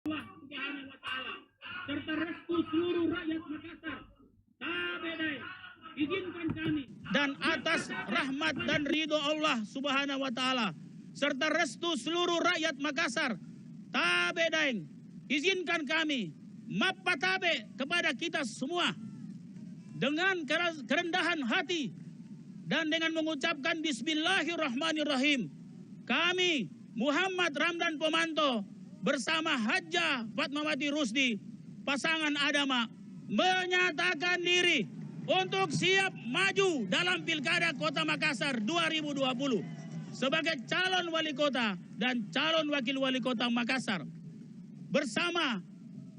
Allah Subhanahu wa Ta'ala serta restu seluruh rakyat Makassar. Tabedai, izinkan kami dan atas rahmat dan ridho Allah Subhanahu wa Ta'ala serta restu seluruh rakyat Makassar. Tabedai, izinkan kami mapatabe kepada kita semua dengan kerendahan hati dan dengan mengucapkan Bismillahirrahmanirrahim. Kami Muhammad Ramdan Pomanto bersama Hajjah Fatmawati Rusdi, pasangan Adama, menyatakan diri untuk siap maju dalam Pilkada Kota Makassar 2020 sebagai calon wali kota dan calon wakil wali kota Makassar. Bersama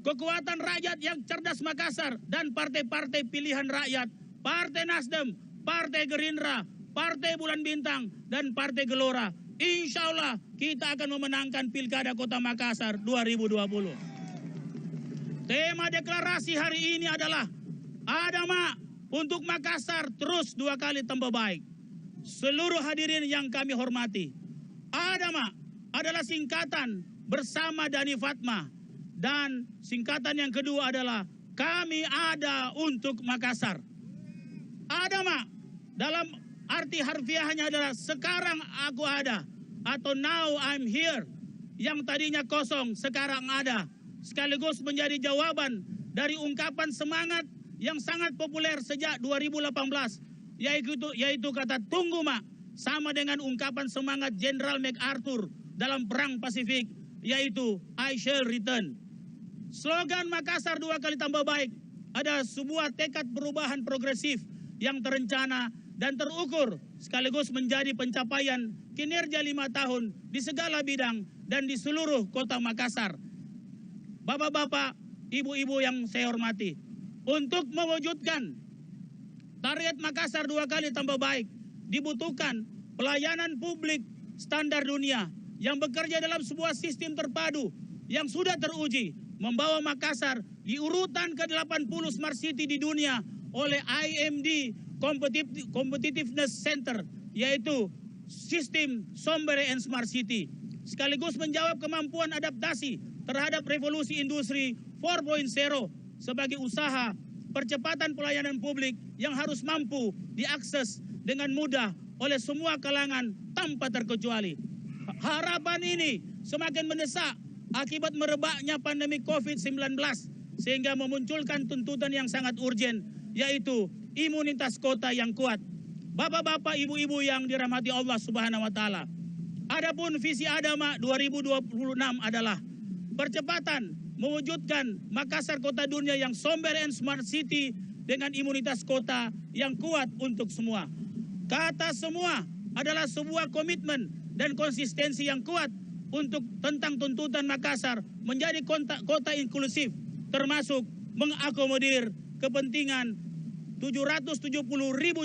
kekuatan rakyat yang cerdas Makassar dan partai-partai pilihan rakyat, Partai Nasdem, Partai Gerindra, Partai Bulan Bintang, dan Partai Gelora. Insya Allah kita akan memenangkan Pilkada Kota Makassar 2020. Tema deklarasi hari ini adalah Adama untuk Makassar terus 2 kali tambah baik. Seluruh hadirin yang kami hormati, Adama adalah singkatan bersama Dani Fatma, dan singkatan yang kedua adalah kami ada untuk Makassar. Adama dalam arti harfiahnya adalah sekarang aku ada, atau now I'm here. Yang tadinya kosong sekarang ada, sekaligus menjadi jawaban dari ungkapan semangat yang sangat populer sejak 2018, yaitu kata tunggu mak, sama dengan ungkapan semangat Jenderal MacArthur dalam Perang Pasifik, yaitu I shall return. Slogan Makassar 2 kali tambah baik ada sebuah tekad perubahan progresif yang terencana dan terukur, sekaligus menjadi pencapaian kinerja 5 tahun di segala bidang dan di seluruh kota Makassar. Bapak-bapak, ibu-ibu yang saya hormati, untuk mewujudkan target Makassar 2 kali tambah baik, dibutuhkan pelayanan publik standar dunia yang bekerja dalam sebuah sistem terpadu yang sudah teruji, membawa Makassar di urutan ke-80 Smart City di dunia oleh IMD Competitiveness Center, yaitu sistem Sombere and Smart City, sekaligus menjawab kemampuan adaptasi terhadap revolusi industri 4.0 sebagai usaha percepatan pelayanan publik yang harus mampu diakses dengan mudah oleh semua kalangan tanpa terkecuali. Harapan ini semakin mendesak akibat merebaknya pandemi COVID-19 sehingga memunculkan tuntutan yang sangat urgen, yaitu imunitas kota yang kuat. Bapak-bapak, ibu-ibu yang dirahmati Allah Subhanahu wa Ta'ala, adapun visi Adama 2026 adalah percepatan mewujudkan Makassar kota dunia yang Sombere and Smart City dengan imunitas kota yang kuat untuk semua. Kata semua adalah sebuah komitmen dan konsistensi yang kuat untuk tentang tuntutan Makassar menjadi kota inklusif, termasuk mengakomodir kepentingan 770.000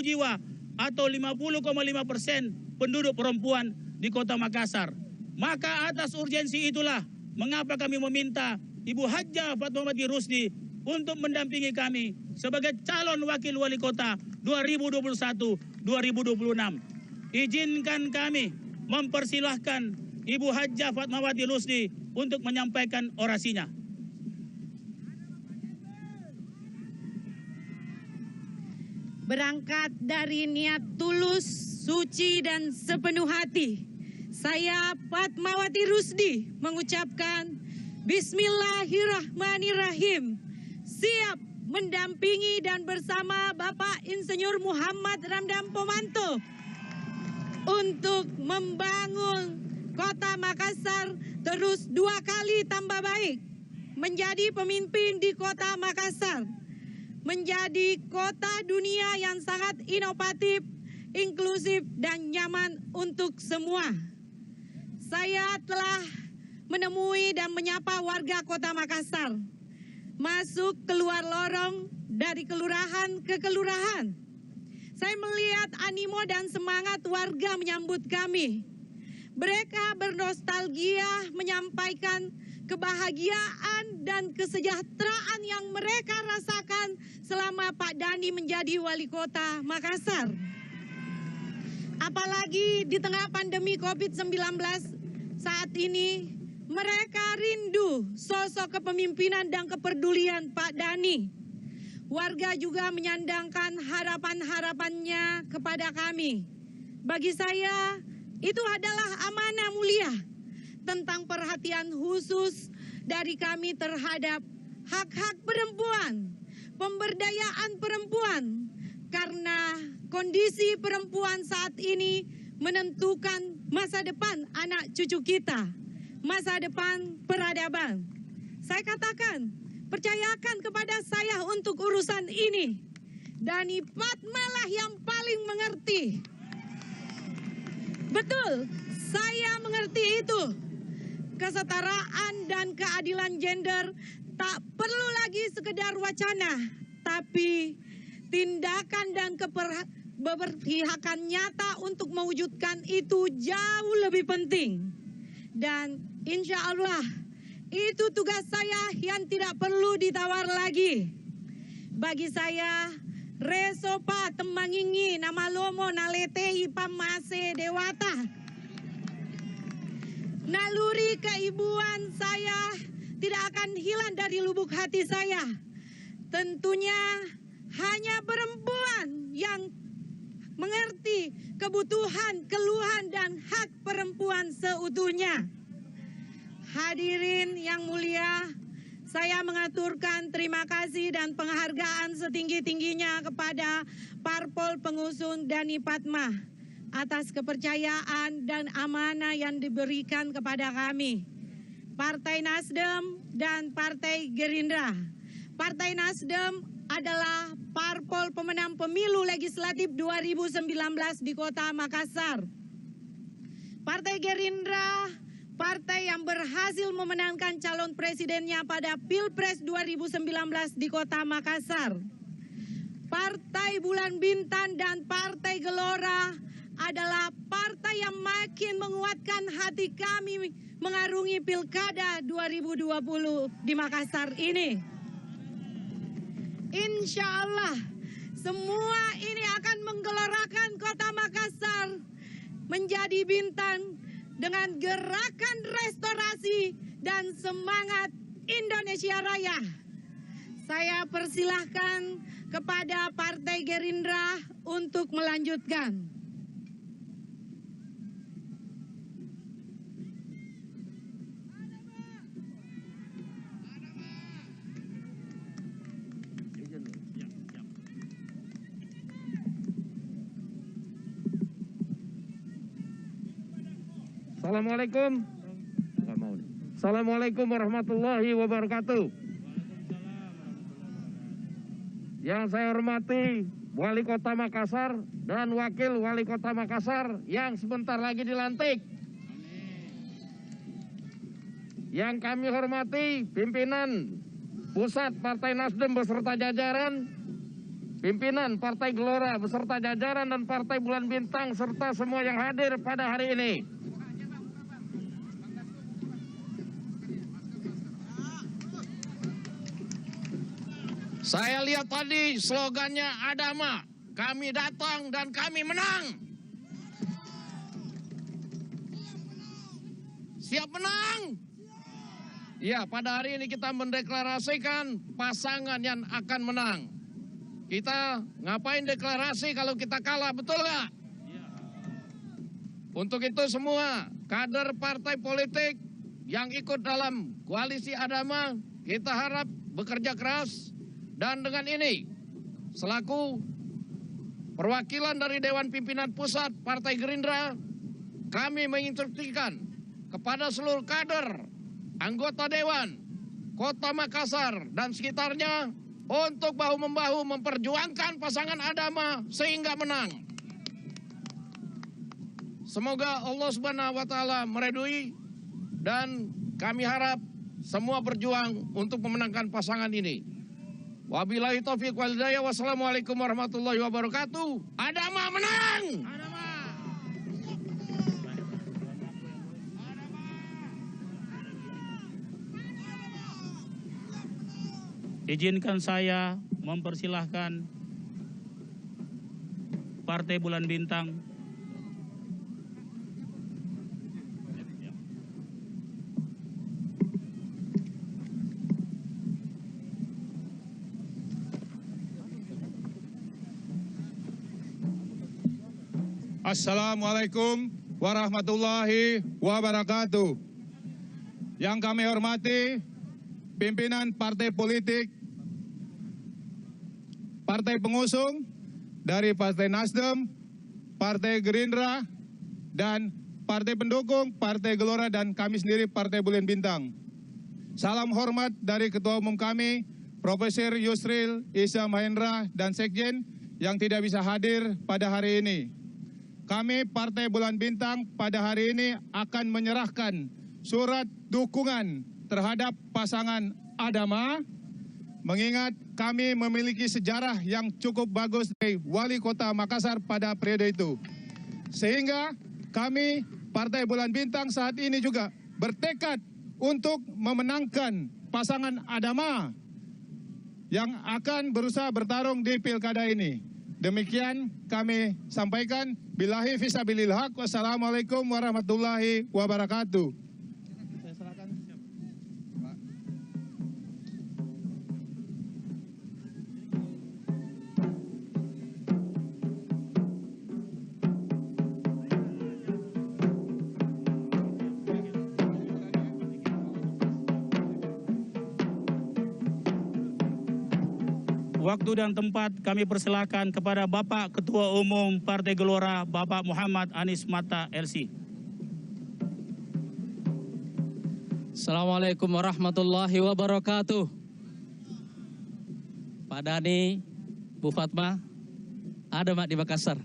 jiwa atau 50,5% penduduk perempuan di kota Makassar. Maka atas urgensi itulah mengapa kami meminta Ibu Hajjah Fatmawati Rusdi untuk mendampingi kami sebagai calon wakil wali kota 2021-2026. Izinkan kami mempersilahkan Ibu Hajjah Fatmawati Rusdi untuk menyampaikan orasinya. Berangkat dari niat tulus, suci, dan sepenuh hati, saya Fatmawati Rusdi mengucapkan Bismillahirrahmanirrahim, siap mendampingi dan bersama Bapak Insinyur Muhammad Ramdan Pomanto untuk membangun Kota Makassar terus 2 kali tambah baik, menjadi pemimpin di Kota Makassar, menjadi kota dunia yang sangat inovatif, inklusif, dan nyaman untuk semua. Saya telah menemui dan menyapa warga Kota Makassar, masuk keluar lorong dari kelurahan ke kelurahan. Saya melihat animo dan semangat warga menyambut kami. Mereka bernostalgia menyampaikan kebahagiaan dan kesejahteraan yang mereka rasakan selama Pak Dani menjadi wali kota Makassar. Apalagi di tengah pandemi COVID-19 saat ini, Mereka rindu sosok kepemimpinan dan kepedulian Pak Dhani. Warga juga menyandangkan harapan-harapannya kepada kami. Bagi saya, itu adalah amanah mulia tentang perhatian khusus dari kami terhadap hak-hak perempuan, pemberdayaan perempuan, karena kondisi perempuan saat ini menentukan masa depan anak cucu kita, masa depan peradaban. Saya katakan, percayakan kepada saya untuk urusan ini. Dhani Padmalah yang paling mengerti. Betul, saya mengerti itu. Kesetaraan dan keadilan gender tak perlu lagi sekedar wacana, tapi tindakan dan keberpihakan nyata untuk mewujudkan itu jauh lebih penting. Dan insya Allah itu tugas saya yang tidak perlu ditawar lagi. Bagi saya, resopa temangingi nama lomo naletehi pamase dewata. Naluri keibuan saya tidak akan hilang dari lubuk hati saya. Tentunya hanya perempuan yang mengerti kebutuhan, keluhan, dan hak perempuan seutuhnya. Hadirin yang mulia, saya mengaturkan terima kasih dan penghargaan setinggi-tingginya kepada parpol pengusung Dhani Padma atas kepercayaan dan amanah yang diberikan kepada kami, Partai Nasdem dan Partai Gerindra. Partai Nasdem adalah parpol pemenang pemilu legislatif 2019 di Kota Makassar. Partai Gerindra, partai yang berhasil memenangkan calon presidennya pada Pilpres 2019 di Kota Makassar. Partai Bulan Bintang dan Partai Gelora adalah partai yang makin menguatkan hati kami mengarungi Pilkada 2020 di Makassar ini. Insya Allah, semua ini akan menggelorakan Kota Makassar menjadi bintang dengan gerakan restorasi dan semangat Indonesia Raya. Saya persilahkan kepada Partai Gerindra untuk melanjutkan. Assalamualaikum. Assalamualaikum warahmatullahi wabarakatuh. Yang saya hormati Wali Kota Makassar dan Wakil Wali Kota Makassar yang sebentar lagi dilantik. Yang kami hormati pimpinan Pusat Partai Nasdem beserta jajaran, pimpinan Partai Gelora beserta jajaran dan Partai Bulan Bintang serta semua yang hadir pada hari ini. Saya lihat tadi slogannya Adama, kami datang dan kami menang. Siap menang? Ya, pada hari ini kita mendeklarasikan pasangan yang akan menang. Kita ngapain deklarasi kalau kita kalah, betul nggak? Untuk itu semua kader partai politik yang ikut dalam koalisi Adama, kita harap bekerja keras. Dan dengan ini, selaku perwakilan dari Dewan Pimpinan Pusat Partai Gerindra, kami menginstruksikan kepada seluruh kader, anggota Dewan, Kota Makassar dan sekitarnya untuk bahu-membahu memperjuangkan pasangan Adama sehingga menang. Semoga Allah Subhanahu wa Ta'ala meridhoi dan kami harap semua berjuang untuk memenangkan pasangan ini. Wabillahi taufiq wal hidayah. Wassalamualaikum warahmatullahi wabarakatuh. Adama menang. Izinkan saya mempersilahkan Partai Bulan Bintang Assalamualaikum warahmatullahi wabarakatuh. Yang kami hormati pimpinan partai politik, partai pengusung dari Partai Nasdem, Partai Gerindra, dan partai pendukung Partai Gelora, dan kami sendiri Partai Bulan Bintang. Salam hormat dari Ketua Umum kami, Profesor Yusril Issa Mahendra, dan Sekjen yang tidak bisa hadir pada hari ini. Kami Partai Bulan Bintang pada hari ini akan menyerahkan surat dukungan terhadap pasangan Adama, mengingat kami memiliki sejarah yang cukup bagus dari Wali Kota Makassar pada periode itu. Sehingga kami Partai Bulan Bintang saat ini juga bertekad untuk memenangkan pasangan Adama yang akan berusaha bertarung di pilkada ini. Demikian kami sampaikan. Billahi fisabilil haq. Wassalamualaikum warahmatullahi wabarakatuh. Waktu dan tempat kami persilakan kepada Bapak Ketua Umum Partai Gelora, Bapak Muhammad Anies Mata LC. Assalamualaikum warahmatullahi wabarakatuh. Pak Dhani, Bu Fatma, ada Mak di Makassar.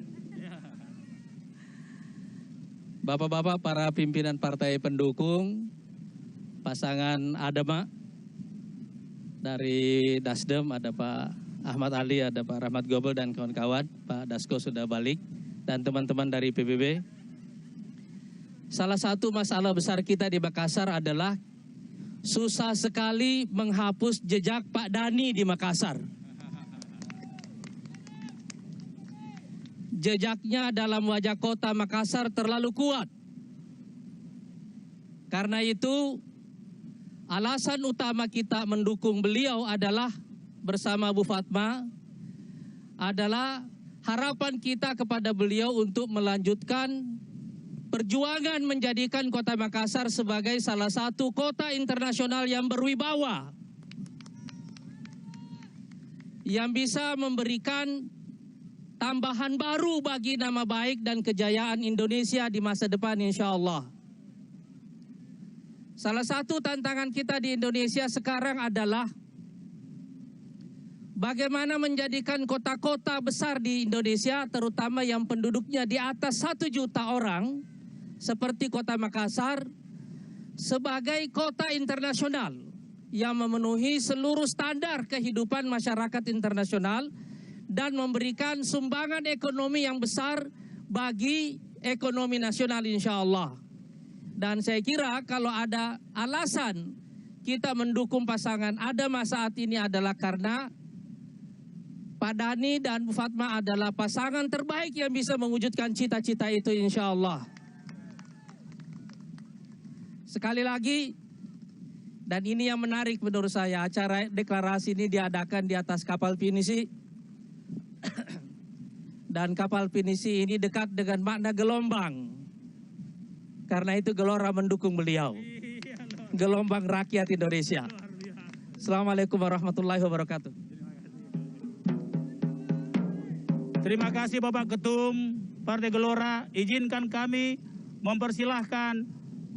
Bapak-bapak para pimpinan partai pendukung, pasangan Adama dari Nasdem, ada Pak Ahmad Ali, ada Pak Rahmat Gobel dan kawan-kawan, Pak Dasko sudah balik, dan teman-teman dari PBB. Salah satu masalah besar kita di Makassar adalah susah sekali menghapus jejak Pak Dhani di Makassar. Jejaknya dalam wajah kota Makassar terlalu kuat. Karena itu, alasan utama kita mendukung beliau adalah bersama Bu Fatma adalah harapan kita kepada beliau untuk melanjutkan perjuangan menjadikan kota Makassar sebagai salah satu kota internasional yang berwibawa, yang bisa memberikan tambahan baru bagi nama baik dan kejayaan Indonesia di masa depan insya Allah. Salah satu tantangan kita di Indonesia sekarang adalah bagaimana menjadikan kota-kota besar di Indonesia, terutama yang penduduknya di atas 1 juta orang, seperti kota Makassar, sebagai kota internasional yang memenuhi seluruh standar kehidupan masyarakat internasional dan memberikan sumbangan ekonomi yang besar bagi ekonomi nasional insya Allah. Dan saya kira kalau ada alasan kita mendukung pasangan Adama saat ini adalah karena Pak Dhani dan Bu Fatma adalah pasangan terbaik yang bisa mewujudkan cita-cita itu insya Allah. Sekali lagi, dan ini yang menarik menurut saya, acara deklarasi ini diadakan di atas kapal pinisi. Dan kapal pinisi ini dekat dengan makna gelombang. Karena itu Gelora mendukung beliau. Gelombang rakyat Indonesia. Assalamualaikum warahmatullahi wabarakatuh. Terima kasih Bapak Ketum Partai Gelora. Izinkan kami mempersilahkan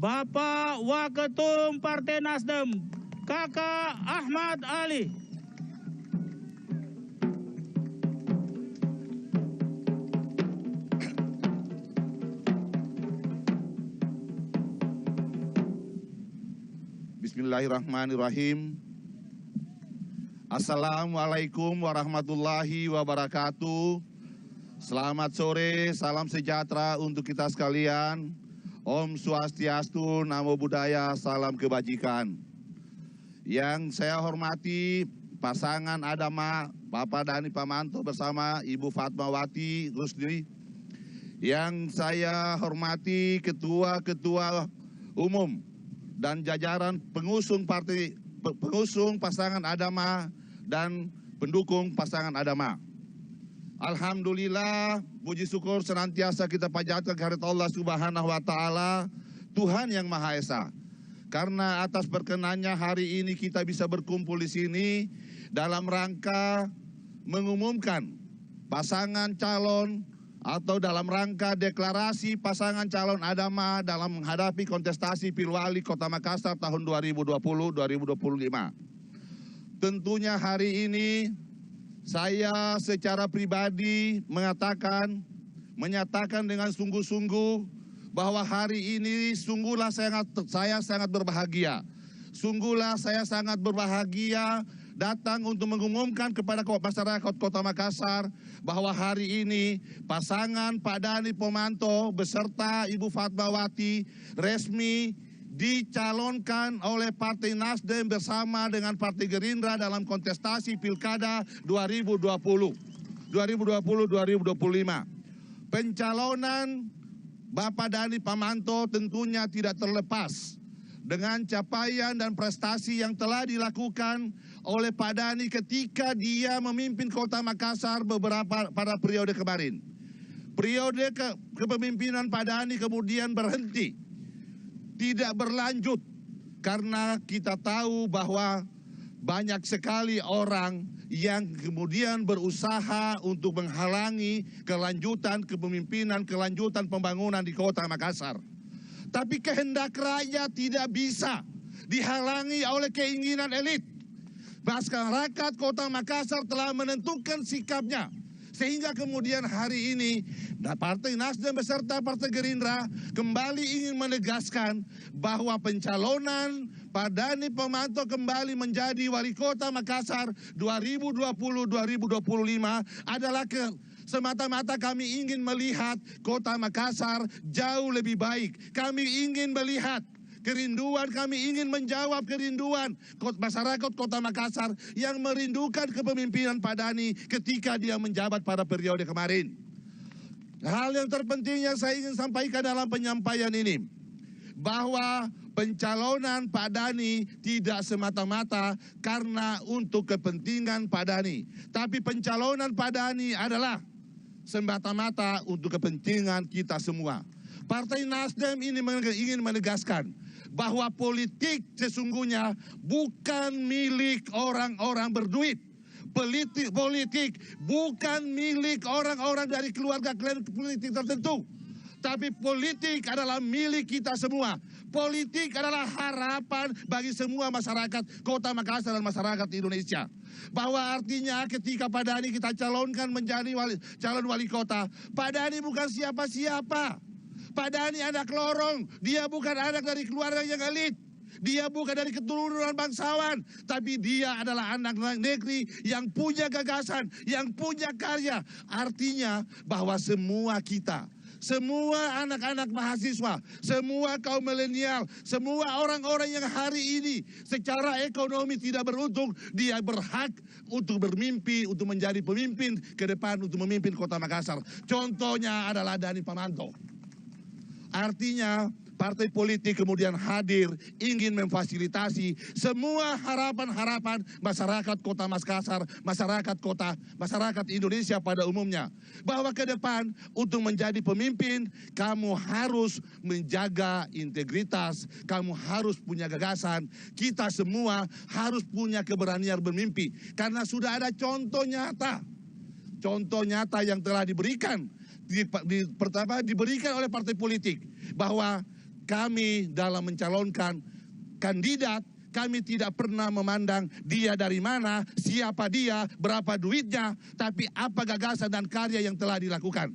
Bapak Waketum Partai Nasdem, Kakak Ahmad Ali. Bismillahirrahmanirrahim. Assalamualaikum warahmatullahi wabarakatuh. Selamat sore, salam sejahtera untuk kita sekalian. Om Swastiastu, Namo Buddhaya, salam kebajikan. Yang saya hormati pasangan Adama, Bapak Dhani Pamanto bersama Ibu Fatmawati Rusdi. Yang saya hormati ketua-ketua umum dan jajaran pengusung pasangan Adama dan pendukung pasangan Adama. Alhamdulillah, puji syukur senantiasa kita panjatkan kehadirat Allah Subhanahu wa Ta'ala, Tuhan yang Maha Esa. Karena atas perkenannya hari ini kita bisa berkumpul di sini dalam rangka mengumumkan pasangan calon atau dalam rangka deklarasi pasangan calon Adama dalam menghadapi kontestasi Pilwali Kota Makassar tahun 2020-2025. Tentunya hari ini saya secara pribadi menyatakan dengan sungguh-sungguh bahwa hari ini sungguhlah saya sangat berbahagia. Sungguhlah saya sangat berbahagia datang untuk mengumumkan kepada masyarakat Kota Makassar bahwa hari ini pasangan Pak Dhani Pomanto beserta Ibu Fatmawati resmi dicalonkan oleh Partai Nasdem bersama dengan Partai Gerindra dalam kontestasi Pilkada 2020-2025. Pencalonan Bapak Dhani Pomanto tentunya tidak terlepas dengan capaian dan prestasi yang telah dilakukan oleh Pak Dhani ketika dia memimpin Kota Makassar pada periode kemarin. Periode kepemimpinan Pak Dhani kemudian berhenti, tidak berlanjut karena kita tahu bahwa banyak sekali orang yang kemudian berusaha untuk menghalangi kelanjutan kepemimpinan, kelanjutan pembangunan di Kota Makassar. Tapi kehendak rakyat tidak bisa dihalangi oleh keinginan elit. Masyarakat Kota Makassar telah menentukan sikapnya. Sehingga kemudian hari ini Partai Nasdem beserta Partai Gerindra kembali ingin menegaskan bahwa pencalonan Pak Dhani Pomanto kembali menjadi Wali Kota Makassar 2020-2025 adalah semata-mata kami ingin melihat Kota Makassar jauh lebih baik. Kami ingin melihat kerinduan, kami ingin menjawab kerinduan masyarakat Kota Makassar yang merindukan kepemimpinan Pak Dhani ketika dia menjabat pada periode kemarin. Hal yang terpenting yang saya ingin sampaikan dalam penyampaian ini, bahwa pencalonan Pak Dhani tidak semata-mata karena untuk kepentingan Pak Dhani, tapi pencalonan Pak Dhani adalah semata-mata untuk kepentingan kita semua. Partai Nasdem ini ingin menegaskan bahwa politik sesungguhnya bukan milik orang-orang berduit. Politik bukan milik orang-orang dari keluarga klan politik tertentu. Tapi politik adalah milik kita semua. Politik adalah harapan bagi semua masyarakat Kota Makassar dan masyarakat Indonesia. Bahwa artinya ketika Pak Dhani kita calonkan menjadi calon wali kota, Pak Dhani bukan siapa-siapa. Pak Dhani anak lorong, dia bukan anak dari keluarga yang elit. Dia bukan dari keturunan bangsawan, tapi dia adalah anak negeri yang punya gagasan, yang punya karya. Artinya bahwa semua kita, semua anak-anak mahasiswa, semua kaum milenial, semua orang-orang yang hari ini secara ekonomi tidak beruntung, dia berhak untuk bermimpi, untuk menjadi pemimpin ke depan, untuk memimpin Kota Makassar. Contohnya adalah Dhani Pomanto. Artinya partai politik kemudian hadir ingin memfasilitasi semua harapan-harapan masyarakat Kota Makassar, masyarakat Indonesia pada umumnya. Bahwa ke depan untuk menjadi pemimpin, kamu harus menjaga integritas, kamu harus punya gagasan, kita semua harus punya keberanian bermimpi. Karena sudah ada contoh nyata yang telah diberikan, pertama diberikan oleh partai politik, bahwa kami dalam mencalonkan kandidat, kami tidak pernah memandang dia dari mana, siapa dia, berapa duitnya, tapi apa gagasan dan karya yang telah dilakukan.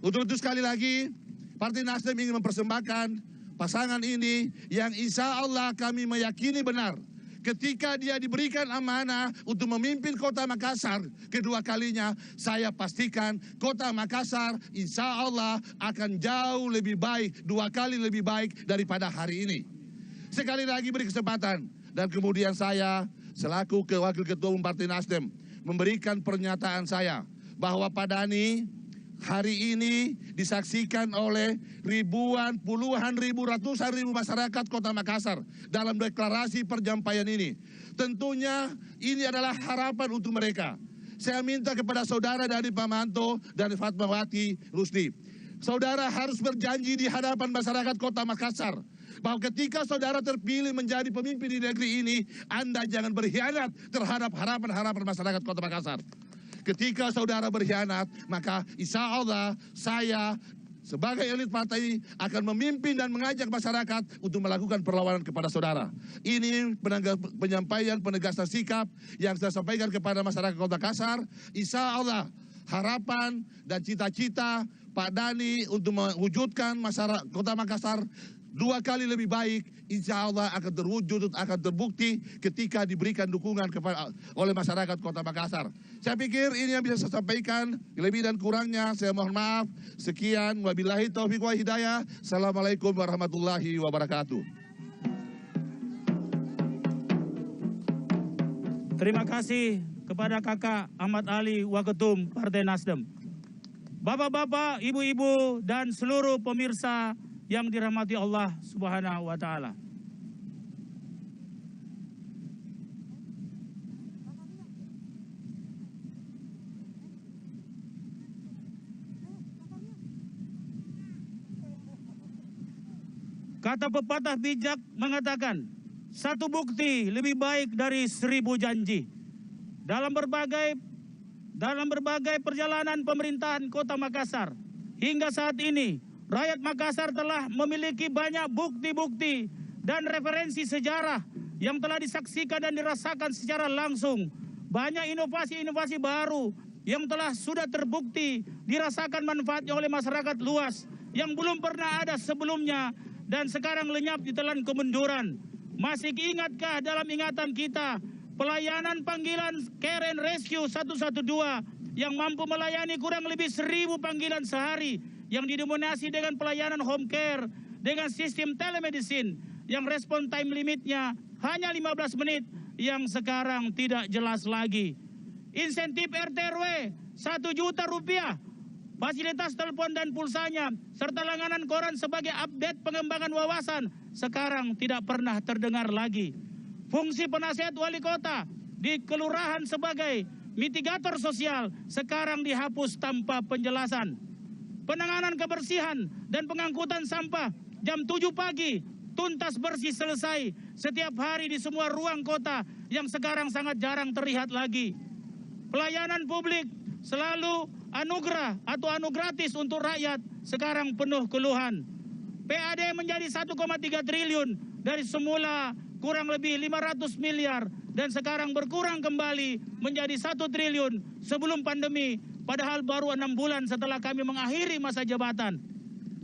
Untuk itu sekali lagi, Partai Nasdem ingin mempersembahkan pasangan ini yang insya Allah kami meyakini benar. Ketika dia diberikan amanah untuk memimpin Kota Makassar kedua kalinya, saya pastikan Kota Makassar insya Allah akan jauh lebih baik, 2 kali lebih baik daripada hari ini. Sekali lagi beri kesempatan, dan kemudian saya selaku Wakil Ketua Umum Partai Nasdem memberikan pernyataan saya bahwa Pak Dhani hari ini disaksikan oleh ribuan, puluhan ribu, ratusan ribu masyarakat Kota Makassar dalam deklarasi penyampaian ini. Tentunya ini adalah harapan untuk mereka. saya minta kepada saudara Dhani Pamanto dan Fatmawati Rusdi, saudara harus berjanji di hadapan masyarakat Kota Makassar bahwa ketika saudara terpilih menjadi pemimpin di negeri ini, Anda jangan berkhianat terhadap harapan-harapan masyarakat Kota Makassar. Ketika saudara berkhianat, maka insya Allah saya sebagai elit partai akan memimpin dan mengajak masyarakat untuk melakukan perlawanan kepada saudara. Ini penyampaian penegasan sikap yang saya sampaikan kepada masyarakat Kota Makassar. Insya Allah harapan dan cita-cita Pak Dhani untuk mewujudkan masyarakat Kota Makassar 2 kali lebih baik, insya Allah akan terwujud, akan terbukti ketika diberikan dukungan oleh masyarakat Kota Makassar. Saya pikir ini yang bisa saya sampaikan, lebih dan kurangnya saya mohon maaf. Sekian, wabillahi taufiq wa hidayah. Assalamualaikum warahmatullahi wabarakatuh. Terima kasih kepada Kakak Ahmad Ali, Waketum Partai Nasdem. Bapak-bapak, ibu-ibu, dan seluruh pemirsa yang dirahmati Allah Subhanahu wa Ta'ala. Kata pepatah bijak mengatakan, satu bukti lebih baik dari 1000 janji. Dalam berbagai perjalanan pemerintahan Kota Makassar hingga saat ini, rakyat Makassar telah memiliki banyak bukti-bukti dan referensi sejarah yang telah disaksikan dan dirasakan secara langsung. Banyak inovasi-inovasi baru yang sudah terbukti dirasakan manfaatnya oleh masyarakat luas yang belum pernah ada sebelumnya dan sekarang lenyap ditelan kemunduran. Masih ingatkah dalam ingatan kita pelayanan panggilan Care and Rescue 112 yang mampu melayani kurang lebih 1000 panggilan sehari, yang didominasi dengan pelayanan home care dengan sistem telemedicine yang respon time limitnya hanya 15 menit yang sekarang tidak jelas lagi. Insentif RT/RW 1 juta rupiah, fasilitas telepon dan pulsanya, serta langganan koran sebagai update pengembangan wawasan sekarang tidak pernah terdengar lagi. Fungsi penasihat wali kota di kelurahan sebagai mitigator sosial sekarang dihapus tanpa penjelasan. Penanganan kebersihan dan pengangkutan sampah jam 7 pagi tuntas bersih selesai setiap hari di semua ruang kota yang sekarang sangat jarang terlihat lagi. Pelayanan publik selalu anugerah atau anu gratis untuk rakyat sekarang penuh keluhan. PAD menjadi 1,3 triliun dari semula kurang lebih 500 miliar dan sekarang berkurang kembali menjadi 1 triliun sebelum pandemi, padahal baru 6 bulan setelah kami mengakhiri masa jabatan.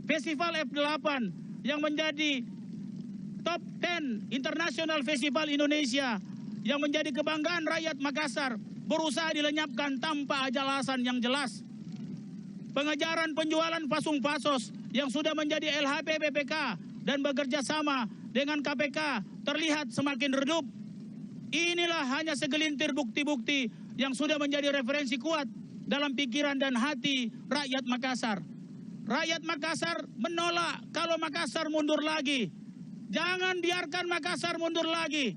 Festival F8 yang menjadi top 10 International Festival Indonesia yang menjadi kebanggaan rakyat Makassar berusaha dilenyapkan tanpa alasan yang jelas. Pengejaran penjualan pasung-pasos yang sudah menjadi LHP BPK dan bekerja sama dengan KPK terlihat semakin redup. Inilah hanya segelintir bukti-bukti yang sudah menjadi referensi kuat dalam pikiran dan hati rakyat Makassar. Rakyat Makassar menolak kalau Makassar mundur lagi. Jangan biarkan Makassar mundur lagi.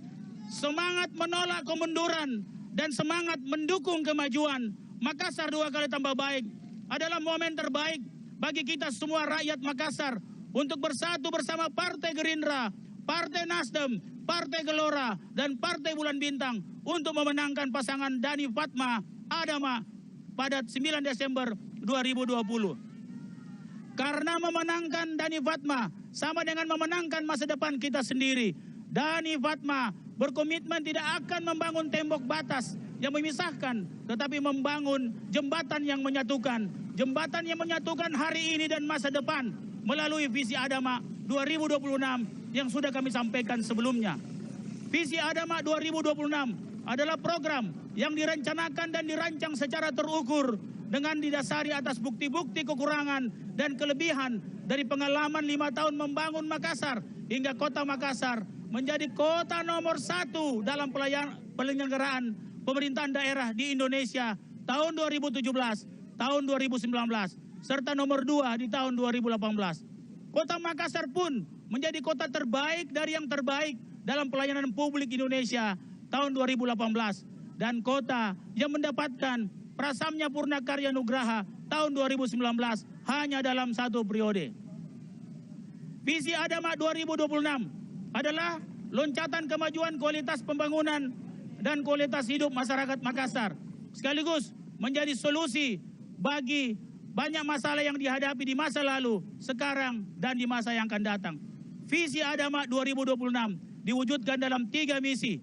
Semangat menolak kemunduran dan semangat mendukung kemajuan Makassar 2 kali tambah baik adalah momen terbaik bagi kita semua rakyat Makassar untuk bersatu bersama Partai Gerindra, Partai Nasdem, Partai Gelora, dan Partai Bulan Bintang untuk memenangkan pasangan Dhani Fatma Adama pada 9 Desember 2020. Karena memenangkan Dhani Fatma sama dengan memenangkan masa depan kita sendiri. Dhani Fatma berkomitmen tidak akan membangun tembok batas yang memisahkan, tetapi membangun jembatan yang menyatukan. Jembatan yang menyatukan hari ini dan masa depan melalui visi Adama 2026 yang sudah kami sampaikan sebelumnya. Visi Adama 2026 adalah program yang direncanakan dan dirancang secara terukur dengan didasari atas bukti-bukti kekurangan dan kelebihan dari pengalaman 5 tahun membangun Makassar hingga kota Makassar menjadi kota nomor 1 dalam penyelenggaraan pemerintahan daerah di Indonesia tahun 2017, tahun 2019, serta nomor 2 di tahun 2018. Kota Makassar pun menjadi kota terbaik dari yang terbaik dalam pelayanan publik Indonesia tahun 2018. dan kota yang mendapatkan Prasamnya Purna Karya Nugraha tahun 2019 hanya dalam satu periode. Visi ADAMA 2026 adalah loncatan kemajuan kualitas pembangunan dan kualitas hidup masyarakat Makassar, sekaligus menjadi solusi bagi banyak masalah yang dihadapi di masa lalu, sekarang, dan di masa yang akan datang. Visi ADAMA 2026 diwujudkan dalam 3 misi.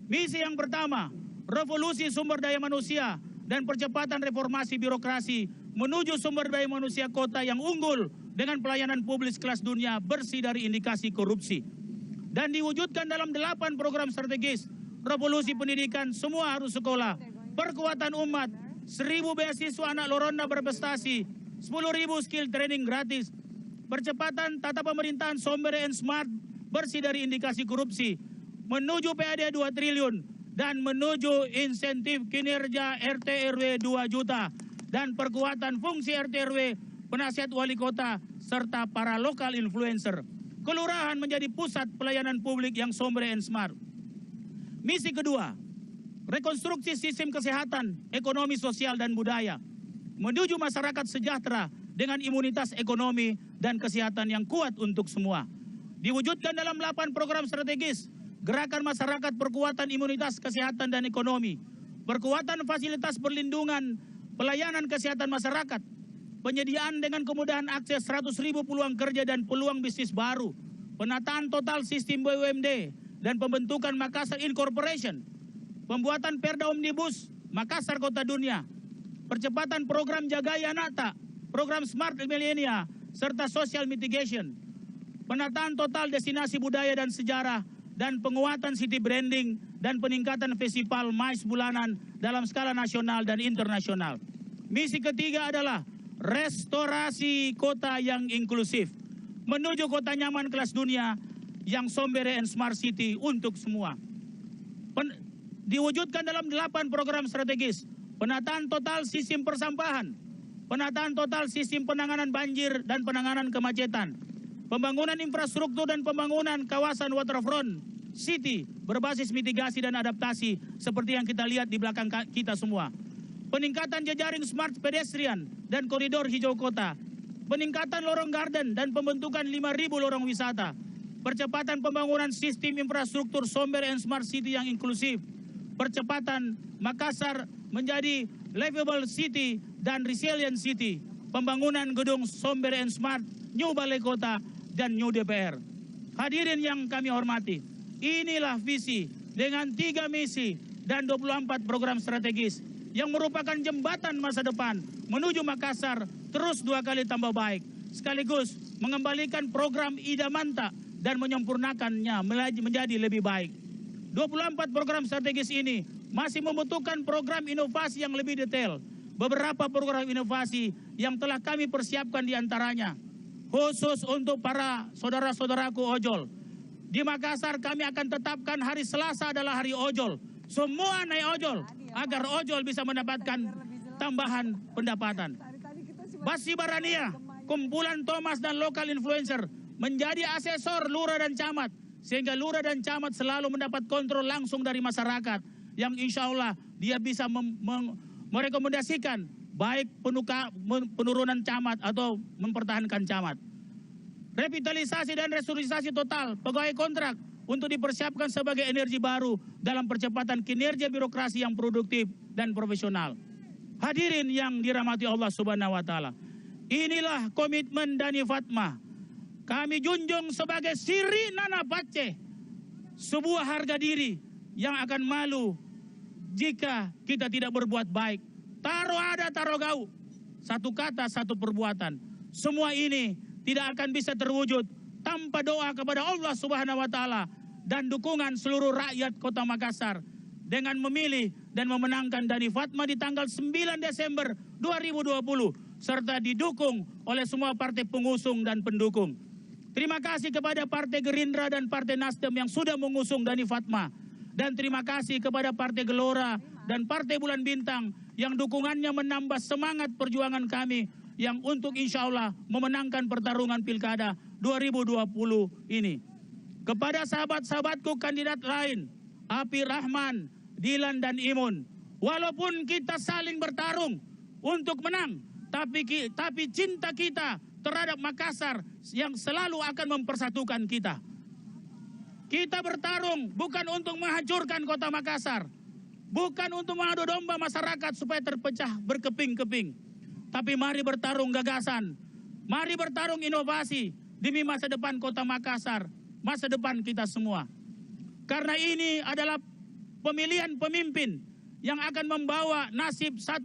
Misi yang pertama, revolusi sumber daya manusia dan percepatan reformasi birokrasi menuju sumber daya manusia kota yang unggul dengan pelayanan publik kelas dunia bersih dari indikasi korupsi. Dan diwujudkan dalam 8 program strategis, revolusi pendidikan semua harus sekolah, perkuatan umat, 1000 beasiswa anak Loronda berprestasi, 10.000 skill training gratis, percepatan tata pemerintahan somber and smart bersih dari indikasi korupsi, menuju PAD 2 triliun, dan menuju insentif kinerja RT RW 2 juta, dan perkuatan fungsi RT RW, penasihat wali kota, serta para lokal influencer. Kelurahan menjadi pusat pelayanan publik yang somber and smart. Misi kedua, rekonstruksi sistem kesehatan, ekonomi, sosial, dan budaya, menuju masyarakat sejahtera dengan imunitas ekonomi dan kesehatan yang kuat untuk semua. Diwujudkan dalam 8 program strategis, gerakan masyarakat perkuatan imunitas kesehatan dan ekonomi, perkuatan fasilitas perlindungan pelayanan kesehatan masyarakat, penyediaan dengan kemudahan akses 100.000 peluang kerja dan peluang bisnis baru, penataan total sistem BUMD, dan pembentukan Makassar Incorporation, pembuatan Perda Omnibus Makassar Kota Dunia, percepatan program Jagaya Nata, program Smart Millennia, serta social mitigation, penataan total destinasi budaya dan sejarah, dan penguatan city branding dan peningkatan festival MICE bulanan dalam skala nasional dan internasional. Misi ketiga adalah restorasi kota yang inklusif, menuju kota nyaman kelas dunia yang somber and smart city untuk semua. Diwujudkan dalam 8 program strategis, penataan total sistem persampahan, penataan total sistem penanganan banjir dan penanganan kemacetan, pembangunan infrastruktur dan pembangunan kawasan waterfront city berbasis mitigasi dan adaptasi seperti yang kita lihat di belakang kita semua. Peningkatan jejaring smart pedestrian dan koridor hijau kota, peningkatan lorong garden dan pembentukan 5.000 lorong wisata, percepatan pembangunan sistem infrastruktur somber and smart city yang inklusif, percepatan Makassar menjadi livable city dan resilient city, pembangunan gedung somber and smart, new balai kota, dan new DPR. Hadirin yang kami hormati, inilah visi dengan 3 misi dan 24 program strategis yang merupakan jembatan masa depan menuju Makassar terus 2 kali tambah baik, sekaligus mengembalikan program Idamanta dan menyempurnakannya menjadi lebih baik. 24 program strategis ini masih membutuhkan program inovasi yang lebih detail. Beberapa program inovasi yang telah kami persiapkan diantaranya, khusus untuk para saudara-saudaraku ojol. Di Makassar kami akan tetapkan hari Selasa adalah hari ojol. Semua naik ojol agar ojol bisa mendapatkan tambahan pendapatan. Basi Barania, kumpulan Thomas dan lokal influencer menjadi asesor lurah dan camat, sehingga lurah dan camat selalu mendapat kontrol langsung dari masyarakat yang insya Allah dia bisa merekomendasikan baik penurunan camat atau mempertahankan camat. Revitalisasi dan restrukturisasi total pegawai kontrak untuk dipersiapkan sebagai energi baru dalam percepatan kinerja birokrasi yang produktif dan profesional. Hadirin yang dirahmati Allah Subhanahu wa taala, inilah komitmen Dani Fatma. Kami junjung sebagai siri nana pace, sebuah harga diri yang akan malu jika kita tidak berbuat baik. Taro ada, taro gau. Satu kata, satu perbuatan. Semua ini tidak akan bisa terwujud tanpa doa kepada Allah Subhanahu wa taala dan dukungan seluruh rakyat Kota Makassar dengan memilih dan memenangkan Dani Fatma di tanggal 9 Desember 2020 serta didukung oleh semua partai pengusung dan pendukung. Terima kasih kepada Partai Gerindra dan Partai Nasdem yang sudah mengusung Dani Fatma, dan terima kasih kepada Partai Gelora dan Partai Bulan Bintang yang dukungannya menambah semangat perjuangan kami yang untuk insya Allah memenangkan pertarungan Pilkada 2020 ini. Kepada sahabat-sahabatku kandidat lain, Api Rahman, Dilan dan Imun. Walaupun kita saling bertarung untuk menang, tapi cinta kita terhadap Makassar yang selalu akan mempersatukan kita. Kita bertarung bukan untuk menghancurkan kota Makassar, bukan untuk mengadu domba masyarakat supaya terpecah berkeping-keping. Tapi mari bertarung gagasan, mari bertarung inovasi demi masa depan kota Makassar, masa depan kita semua. Karena ini adalah pemilihan pemimpin yang akan membawa nasib 1,5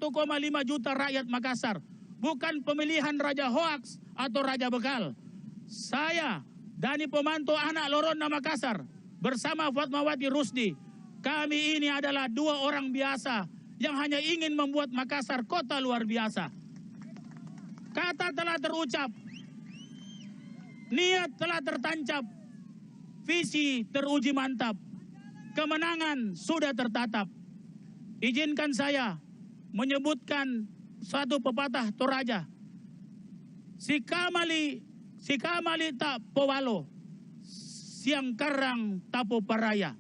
juta rakyat Makassar. Bukan pemilihan raja hoaks atau raja bekal. Saya, Dani Pomanto, anak Lorona Makassar, bersama Fatmawati Rusdi, kami ini adalah dua orang biasa yang hanya ingin membuat Makassar kota luar biasa. Kata telah terucap, niat telah tertancap, visi teruji mantap, kemenangan sudah tertatap. Izinkan saya menyebutkan satu pepatah Toraja. Si kamali tak powalo, siang karang tapo paraya.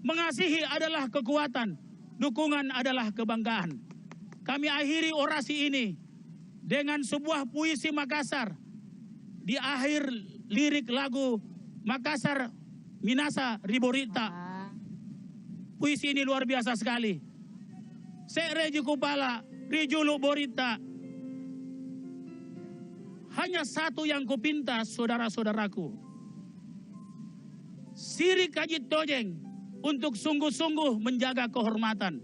Mengasihi adalah kekuatan, dukungan adalah kebanggaan. Kami akhiri orasi ini dengan sebuah puisi Makassar. Di akhir lirik lagu Makassar Minasa Riborita. Puisi ini luar biasa sekali. Sereji kupala, rijulu borita. Hanya satu yang kupinta, saudara-saudaraku. Sirik kajit tojeng untuk sungguh-sungguh menjaga kehormatan.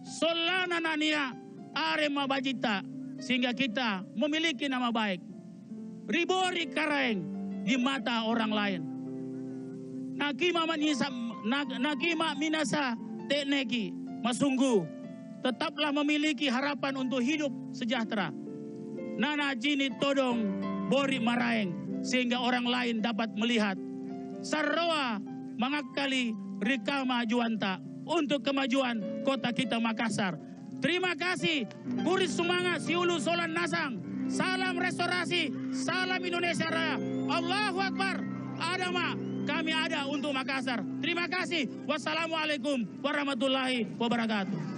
Solana nania arema bajita, sehingga kita memiliki nama baik. Ribori karaeng di mata orang lain. Nakima minasa tekneki masunggu. Tetaplah memiliki harapan untuk hidup sejahtera. Nana jini todong bori maraeng, sehingga orang lain dapat melihat. Sarroa mangakali rikama juanta untuk kemajuan kota kita Makassar. Terima kasih. Kuris semangat siulu solan nasang. Salam restorasi, salam Indonesia Raya. Allahu Akbar. Adama, kami ada untuk Makassar. Terima kasih. Wassalamualaikum warahmatullahi wabarakatuh.